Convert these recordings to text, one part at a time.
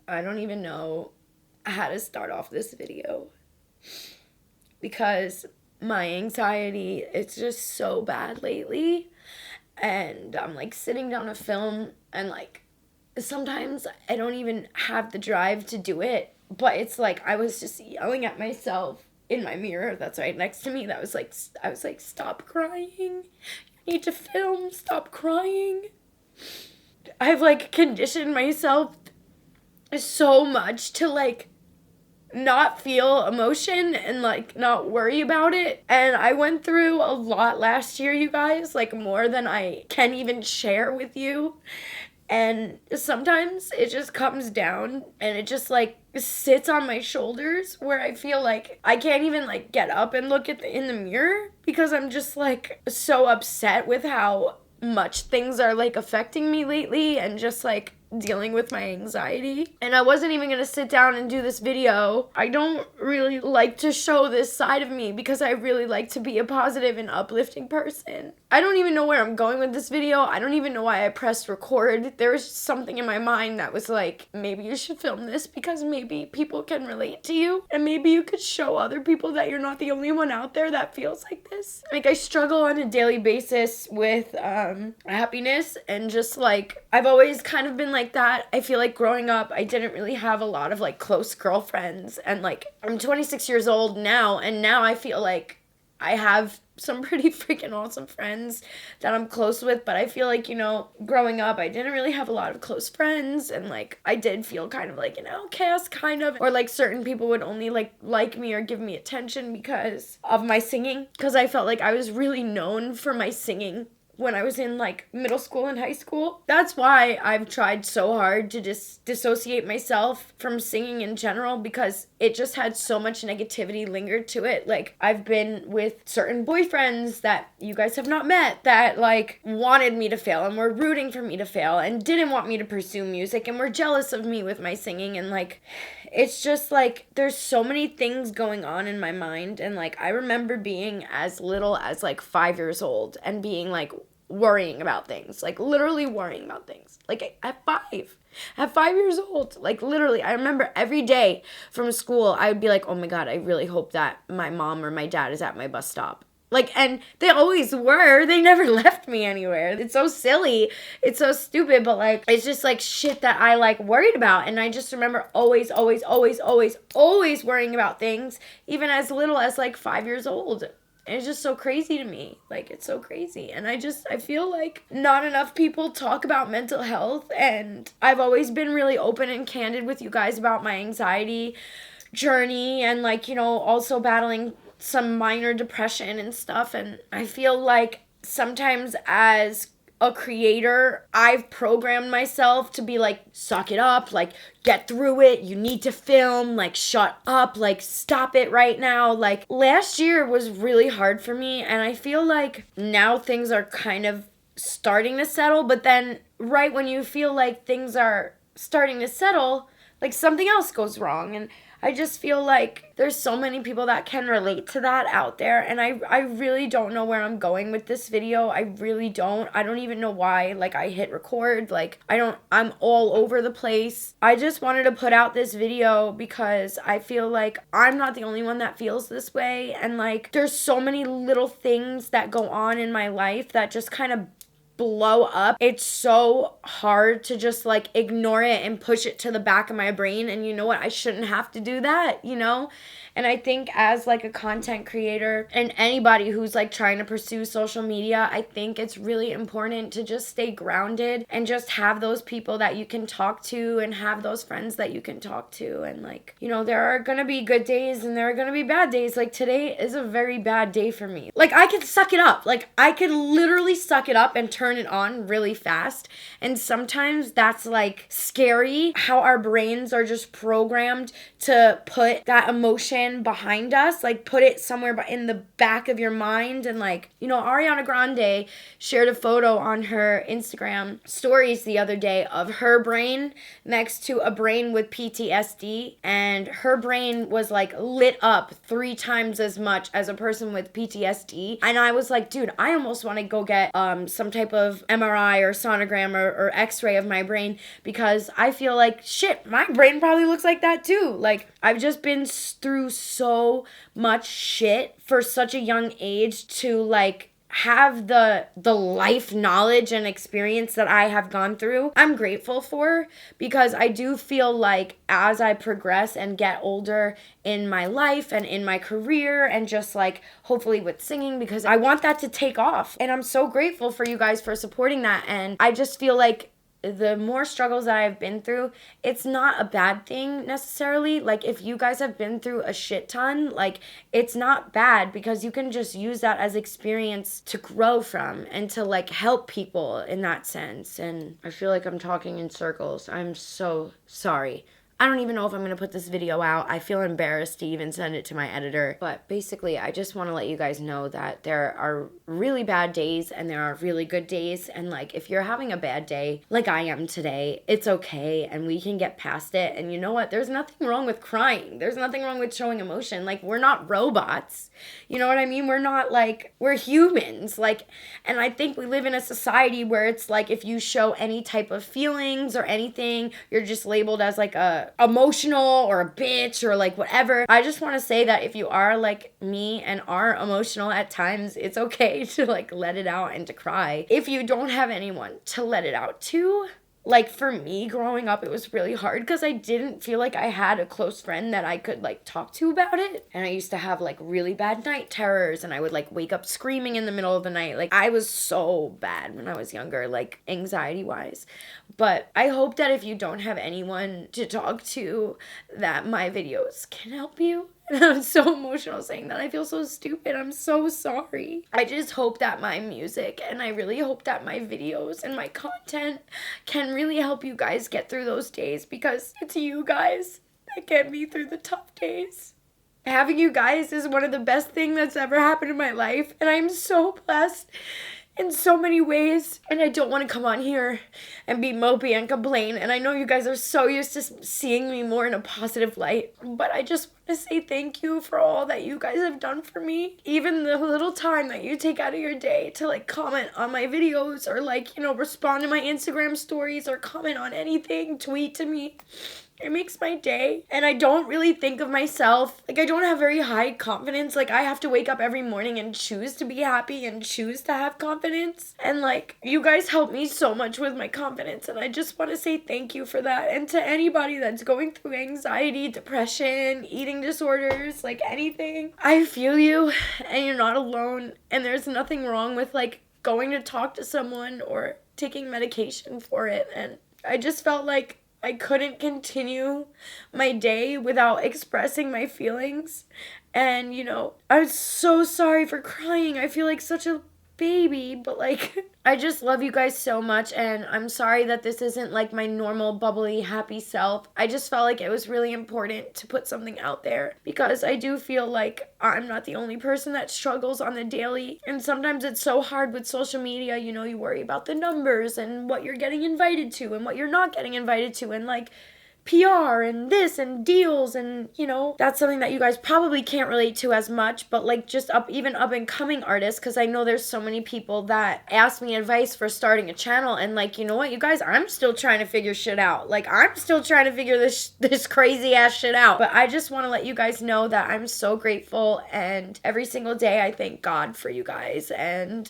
I don't even know how to start off this video because my anxiety is just so bad lately, and I'm like sitting down a film and like sometimes I don't even have the drive to do it, but it's like I was just yelling at myself in my mirror that's right next to me. I was like, stop crying. You need to film, stop crying. I've like conditioned myself so much to like not feel emotion and like not worry about it. And I went through a lot last year, you guys, like more than I can even share with you. And sometimes it just comes down and it just like sits on my shoulders where I feel like I can't even like get up and look in the mirror because I'm just like so upset with how much things are like affecting me lately and just like dealing with my anxiety. And I wasn't even gonna sit down and do this video. I don't really like to show this side of me because I really like to be a positive and uplifting person. I don't even know where I'm going with this video. I don't even know why I pressed record. There was something in my mind that was like, maybe you should film this because maybe people can relate to you and maybe you could show other people that you're not the only one out there that feels like this. Like I struggle on a daily basis with happiness, and just like I've always kind of been like that. I feel like growing up I didn't really have a lot of like close girlfriends, and like I'm 26 years old now, and now I feel like I have some pretty freaking awesome friends that I'm close with, but I feel like, you know, growing up I didn't really have a lot of close friends, and like I did feel kind of like an outcast kind of, or like certain people would only like me or give me attention because of my singing, because I felt like I was really known for my singing when I was in like middle school and high school. That's why I've tried so hard to just dissociate myself from singing in general, because it just had so much negativity lingered to it. Like I've been with certain boyfriends that you guys have not met that like wanted me to fail and were rooting for me to fail and didn't want me to pursue music and were jealous of me with my singing, and like it's just like there's so many things going on in my mind. And like I remember being as little as like 5 years old and being like worrying about things, like literally worrying about things, like at 5 years old, like literally I remember every day from school I would be like, oh my god, I really hope that my mom or my dad is at my bus stop. Like, and they always were. They never left me anywhere. It's so silly. It's so stupid, but like, it's just like shit that I like worried about. And I just remember always worrying about things, even as little as like 5 years old. And it's just so crazy to me. Like, it's so crazy. And I feel like not enough people talk about mental health. And I've always been really open and candid with you guys about my anxiety journey and like, you know, also battling some minor depression and stuff. And I feel like sometimes as a creator, I've programmed myself to be like, suck it up, like get through it, you need to film, like shut up, like stop it right now. Like last year was really hard for me, and I feel like now things are kind of starting to settle, but then right when you feel like things are starting to settle, like something else goes wrong. And I just feel like there's so many people that can relate to that out there, and I really don't know where I'm going with this video. I really don't. I don't even know why, like, I hit record. Like, I'm all over the place. I just wanted to put out this video because I feel like I'm not the only one that feels this way, and, like, there's so many little things that go on in my life that just kind of blow up. It's so hard to just like ignore it and push it to the back of my brain, and you know what, I shouldn't have to do that, you know. And I think as like a content creator and anybody who's like trying to pursue social media, I think it's really important to just stay grounded and just have those people that you can talk to and have those friends that you can talk to. And like, you know, there are gonna be good days and there are gonna be bad days. Like today is a very bad day for me. Like I can suck it up. Like I could literally suck it up and turn it on really fast. And sometimes that's like scary how our brains are just programmed to put that emotion behind us, like put it somewhere in the back of your mind. And like, you know, Ariana Grande shared a photo on her Instagram stories the other day of her brain next to a brain with PTSD, and her brain was like lit up 3 times as much as a person with PTSD. And I was like, dude, I almost want to go get some type of MRI or sonogram or x-ray of my brain, because I feel like, shit, my brain probably looks like that too. Like, I've just been through so much shit for such a young age to, like, have the life knowledge and experience that I have gone through. I'm grateful for, because I do feel like as I progress and get older in my life and in my career, and just like hopefully with singing, because I want that to take off, and I'm so grateful for you guys for supporting that. And I just feel like the more struggles that I've been through, it's not a bad thing necessarily. Like, if you guys have been through a shit ton, like, it's not bad, because you can just use that as experience to grow from and to, like, help people in that sense. And I feel like I'm talking in circles. I'm so sorry. I don't even know if I'm going to put this video out. I feel embarrassed to even send it to my editor. But basically, I just want to let you guys know that there are really bad days and there are really good days. And, like, if you're having a bad day, like I am today, it's okay, and we can get past it. And you know what? There's nothing wrong with crying. There's nothing wrong with showing emotion. Like, we're not robots. You know what I mean? We're not, like, we're humans. Like, and I think we live in a society where it's like, if you show any type of feelings or anything, you're just labeled as, like, a emotional or a bitch or like whatever. I just want to say that if you are like me and are emotional at times, it's okay to like let it out and to cry. If you don't have anyone to let it out to, like, for me growing up, it was really hard because I didn't feel like I had a close friend that I could like talk to about it. And I used to have like really bad night terrors, and I would like wake up screaming in the middle of the night. Like, I was so bad when I was younger, like anxiety wise. But I hope that if you don't have anyone to talk to, that my videos can help you. And I'm so emotional saying that. I feel so stupid. I'm so sorry. I just hope that my music, and I really hope that my videos and my content can really help you guys get through those days, because it's you guys that get me through the tough days. Having you guys is one of the best things that's ever happened in my life, and I'm so blessed in so many ways. And I don't want to come on here and be mopey and complain, and I know you guys are so used to seeing me more in a positive light, but I just want to say thank you for all that you guys have done for me. Even the little time that you take out of your day to like comment on my videos, or like, you know, respond to my Instagram stories, or comment on anything, tweet to me. It makes my day. And I don't really think of myself, like, I don't have very high confidence. Like, I have to wake up every morning and choose to be happy and choose to have confidence. And like, you guys help me so much with my confidence, and I just want to say thank you for that. And to anybody that's going through anxiety, depression, eating disorders, like anything, I feel you, and you're not alone. And there's nothing wrong with like going to talk to someone or taking medication for it. And I just felt like I couldn't continue my day without expressing my feelings. And, you know, I'm so sorry for crying. I feel like such a baby, but like, I just love you guys so much, and I'm sorry that this isn't like my normal bubbly happy self. I just felt like it was really important to put something out there, because I do feel like I'm not the only person that struggles on the daily, and sometimes it's so hard with social media. You know, you worry about the numbers and what you're getting invited to and what you're not getting invited to, and like PR and this and deals, and you know, that's something that you guys probably can't relate to as much, but like just even up and coming artists, because I know there's so many people that ask me advice for starting a channel, and like, you know what, you guys, I'm still trying to figure shit out. Like, I'm still trying to figure this crazy ass shit out. But I just want to let you guys know that I'm so grateful, and every single day I thank God for you guys. And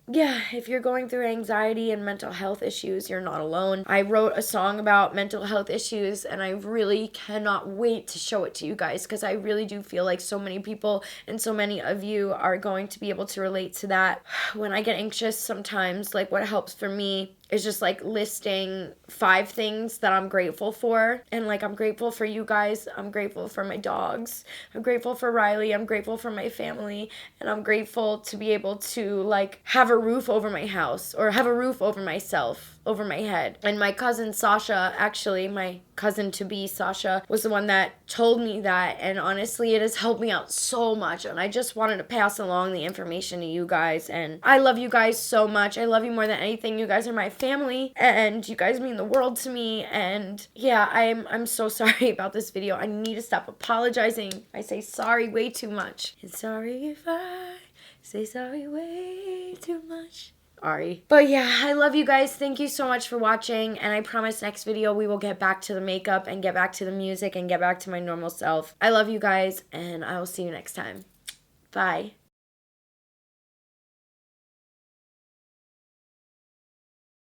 yeah, if you're going through anxiety and mental health issues, you're not alone. I wrote a song about mental health issues, and I really cannot wait to show it to you guys, because I really do feel like so many people and so many of you are going to be able to relate to that. When I get anxious sometimes, like, what helps for me is just like listing 5 things that I'm grateful for. And like, I'm grateful for you guys. I'm grateful for my dogs. I'm grateful for Riley. I'm grateful for my family. And I'm grateful to be able to like have a roof over my house, or have a roof over myself, over my head. And my cousin Sasha, actually my cousin to be Sasha, was the one that told me that, and honestly it has helped me out so much, and I just wanted to pass along the information to you guys. And I love you guys so much. I love you more than anything. You guys are my family, and you guys mean the world to me. And yeah, I'm so sorry about this video. I need to stop apologizing. I say sorry way too much. And sorry if I say sorry way too much. Ari. But yeah, I love you guys. Thank you so much for watching. And I promise next video we will get back to the makeup and get back to the music and get back to my normal self. I love you guys, and I will see you next time. Bye.